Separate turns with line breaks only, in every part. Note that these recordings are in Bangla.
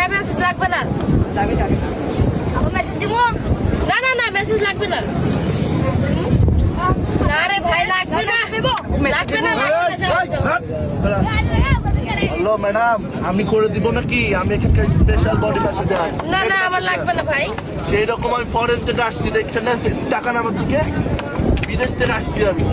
ভাই মেসেজ লাগবে না। আবার মেসেজ দিব? না না না মেসেজ লাগবে না। আরে ভাই লাগবে না, লাগবে না,
হ্যালো ম্যাডাম, আমি করে দিব নাকি? আমি এখানকার স্পেশাল বডি ম্যাসাজার।
না না আমার লাগবে না ভাই।
সেই রকম আমি ফরেন থেকে আসছি, দেখছেন না টাকা আমার দিকে, বিদেশ থেকে আসছি আমি।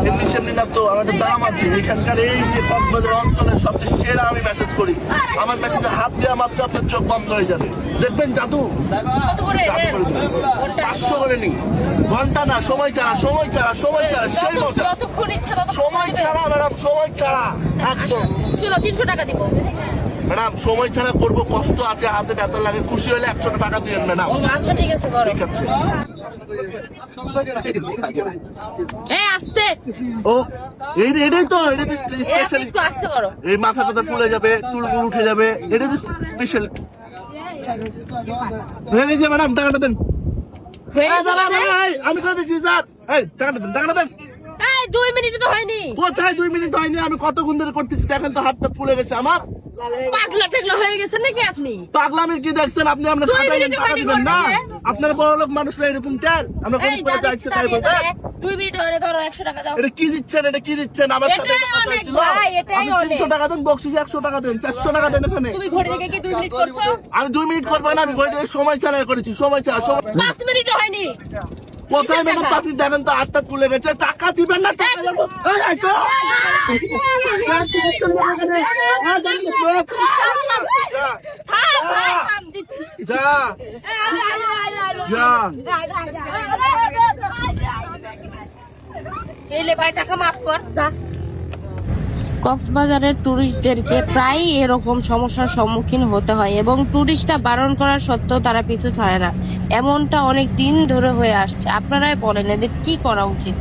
এমনি সেমনি না তো, আমার একটা দাম আছে। এখানকার এই যে কক্সবাজার অঞ্চলের সবচেয়ে সেরা আমি মেসেজ করি। আমার মেসেজে হাত দেওয়া মাত্র আপনার চোখ বন্ধ হয়ে যাবে, দেখবেন জাদু।
কত করে?
500 করে নি। ঘন্টা না, সময় ছাড়া, সময় ছাড়া, সময় ছাড়া, সেই মজা।
যতক্ষণ ইচ্ছা ততক্ষণ
সময়
দিবেন।
ছাড়া ম্যাডাম, সময় ছাড়া একদম।
চলো 300 টাকা দিব।
ম্যাডাম সময় ছাড়া করবো, কষ্ট আছে, হাতে ব্যথা লাগে, খুশি হলে 100 টাকা দিবেন ম্যাডাম।
আচ্ছা ঠিক আছে করো।
ঠিক আছে।
এই আস্তে,
ও এটাই তো, এটা তো
এই
স্পেশাল।
একটু আস্তে করো।
এই মাথা টাথা ফুলে যাবে, চুল মুল উঠে যাবে, এটা তো স্পেশাল। হয়ে গেছে ম্যাডাম, টাকাটা দেন।
হয়ে
এই, দাঁড়া,
গেছে?
দাঁড়া, এই, আমি করে দিচ্ছি স্যার। এই টাকাটা দেন, টাকাটা দেন।
এই 2 মিনিট তো হয়নি।
কোথায় 2 মিনিট হয়নি? আমি কতক্ষণ ধরে করতেছি, দেখেন তো হাতটা ফুলে গেছে আমার।
পাগলা টাগলা হয়ে গেছে নাকি আপনি?
পাগলামির কি দেখছেন আপনি? আমরা
2
খাটাইলেন,
মিনিট
টাকা
হয়নি
দিবেন না?
করতে।
আপনারা বড় লোক মানুষরা এরকম চান? আমরা
এই
গরিব করে চাইছি তাই বলবেন?
2 মিনিট হয়নি, ধরো 100 টাকা দাও।
এটা কি দিচ্ছেন? এটা কি দিচ্ছেন? আমার সাথে
এটাই
এটা কথা
অনেক
হয়েছিল।
ভাই, এটাই
আপনি
অনেক।
300 টাকা দেন, বকশিস 100 টাকা দেন, 400 টাকা দেন এখানে।
তুমি ঘড়ি দেখে কি 2 মিনিট করছো?
আমি 2 মিনিট করবো না, আমি ঘড়ি দেখে সময় ছাড়া করেছি, সময় ছাড়া।
5 মিনিট হয়নি।
কোথায়
কিসের
ম্যাডাম
টাকা?
আপনি দেখেন তো হাতটা তুলে গেছে, টাকা দিবেন না? টাকা দেবো। এই, এই তো।
থাম ভাই, থাম দিচ্ছি।
যা যা।
এলে ভাই টাকা মাফ কর, যা।
কক্সবাজারের ট্যুরিস্টদেরকে প্রায় এরকম সমস্যার সম্মুখীন হতে হয় এবং ট্যুরিস্টরা বারণ করা সত্ত্বেও তারা পিছু ছাড়ে না। এমনটা অনেক দিন ধরে হয়ে আসছে। আপনারাই বলেন এদের কি করা উচিত?